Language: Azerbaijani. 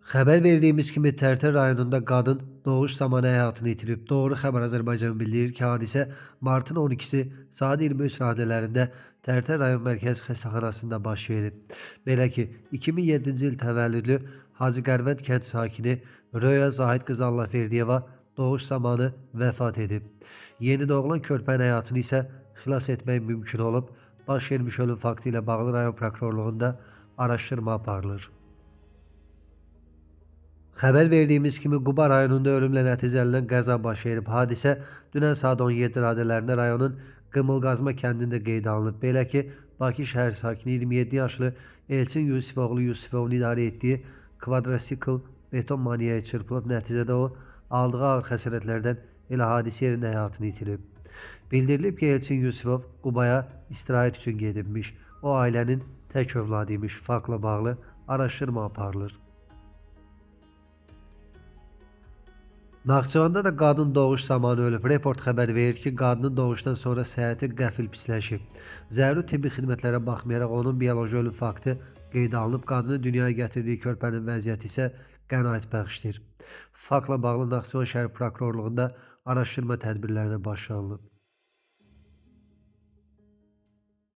Xəbər verdiyimiz kimi Tərtər rayonunda qadın doğuş zamanı həyatını itirib. Doğru xəbər Azərbaycan bildirir ki, hadisə martın 12-si saat 23 radələrində Tərtər rayon mərkəzi xəstəxanasında baş verib. Belə ki, 2007-ci il təvəllüdlü Hacı Qərvənd kənd sakini Röya Zahid qızı Allahverdiyeva doğuş zamanı vəfat edib. Yeni doğulan körpənin həyatını isə xilas etmək mümkün olub. Baş vermiş ölüm faktı ilə bağlı rayon prokurorluğunda araşdırma aparılır. Xəbər verdiyimiz kimi Quba rayonunda ölümlə nəticələnən qəza baş verib. Hadisə dünən saat 17 radələrində rayonun Qımılqazma kəndində qeydə alınıb. Belə ki, Bakı şəhər sakini 27 yaşlı Elçin Yusifoğlu Yusifovun idarə etdiyi kvadrosikl beton maniyaya çırpılıb. Nəticədə o, aldığı ağır xəsarətlərdən elə hadisə yerində həyatını itirib. Bildirilib ki, Elçin Yusifov Qubaya istirahət üçün gedibmiş. O, ailənin tək övladı imiş. Faktla bağlı araşdırma aparılır. Naxçıvanda da qadın doğuş zamanı ölüb. Report xəbər verir ki, qadının doğuşdan sonra səhhəti qəfil pisləşib. Zəruri tibbi xidmətlərə baxmayaraq onun bioloji ölüm faktı qeydə alınıb. Qadının dünyaya gətirdiyi körpənin vəziyyəti isə qənaət bəxşdir. Faktla bağlı Naxçıvan şəhər prokurorluğunda araşdırma tədbirlərinə başlanılıb.